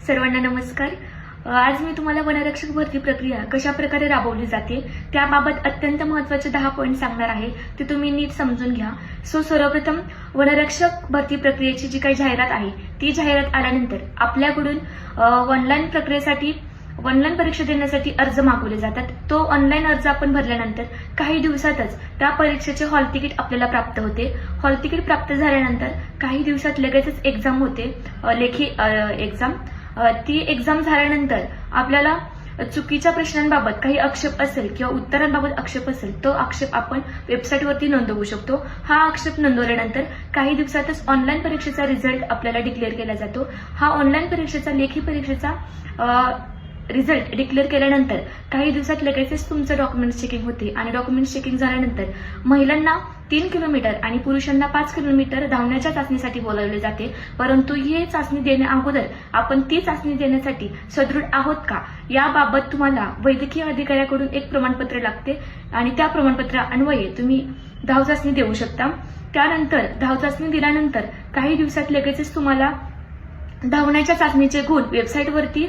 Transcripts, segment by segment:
सर्वांना नमस्कार। आज मी तुम्हाला वनरक्षक भरती प्रक्रिया कशा प्रकारे राबवली जाते त्याबाबत अत्यंत महत्त्वाचे 10 पॉइंट सांगणार आहे, ते तुम्ही नीट समजून घ्या। सर्वप्रथम वनरक्षक भरती प्रक्रियेची जी काही जाहिरात आहे ती जाहिरात आल्यानंतर आपल्याकडून ऑनलाईन परीक्षा देण्यासाठी अर्ज मागवले जातात। तो ऑनलाईन अर्ज आपण भरल्यानंतर काही दिवसातच त्या परीक्षेचे हॉल तिकीट आपल्याला प्राप्त होते। हॉल तिकीट प्राप्त झाल्यानंतर काही दिवसात लगेचच एक्झाम होते, लेखी एक्झाम। ती एक्झाम झाल्यानंतर आपल्याला चुकीच्या प्रश्नांबाबत काही आक्षेप असेल किंवा उत्तरांबाबत आक्षेप असेल तो आक्षेप आपण वेबसाईटवरती नोंदवू शकतो। हा आक्षेप नोंदवल्यानंतर काही दिवसातच ऑनलाईन परीक्षेचा रिझल्ट आपल्याला डिक्लेअर केला जातो। हा ऑनलाईन परीक्षेचा लेखी परीक्षेचा रिझल्ट डिक्लेअर केल्यानंतर काही दिवसात लगेचच तुमचं डॉक्युमेंट्स चेकिंग होते आणि डॉक्युमेंट्स चेकिंग झाल्यानंतर महिलांना 3 किलोमीटर आणि पुरुषांना 5 किलोमीटर धावण्याच्या चाचणीसाठी बोलावले जाते। परंतु ही चाचणी देण्या अगोदर आपण ती चाचणी देण्यासाठी सदृढ आहोत का याबाबत तुम्हाला वैद्यकीय अधिकाऱ्याकडून एक प्रमाणपत्र लागते आणि त्या प्रमाणपत्रान्वये तुम्ही धाव चाचणी देऊ शकता। त्यानंतर धाव चाचणी दिल्यानंतर काही दिवसात लगेचच तुम्हाला धावण्याच्या चाचणीचे गुण वेबसाईटवरती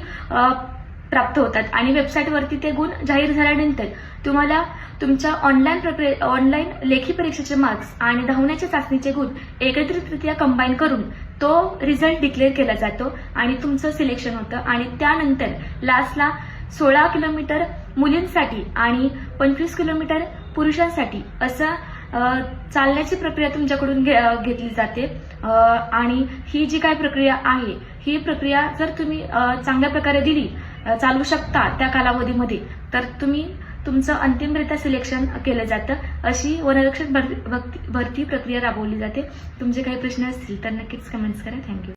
प्राप्त होतात आणि वेबसाईटवरती ते गुण जाहीर झाल्यानंतर तुम्हाला तुमच्या ऑनलाईन लेखी परीक्षेचे मार्क्स आणि धावण्याच्या चाचणीचे गुण एकत्रितरित्या कंबाईन करून तो रिझल्ट डिक्लेअर केला जातो आणि तुमचं सिलेक्शन होतं। आणि त्यानंतर लास्टला 16 किलोमीटर मुलींसाठी आणि 25 किलोमीटर पुरुषांसाठी असं चालण्याची प्रक्रिया तुमच्याकडून घेतली जाते। आणि ही जी काय प्रक्रिया आहे ही प्रक्रिया जर तुम्ही चांगल्या प्रकारे दिली, चालू शकता त्या कालावधीमध्ये, तर तुमचं अंतिमरित्या सिलेक्शन केलं जातं। अशी वनरक्षक भरती प्रक्रिया राबवली जाते। तुमचे काही प्रश्न असतील तर नक्कीच कमेंट्स करा। थँक्यू।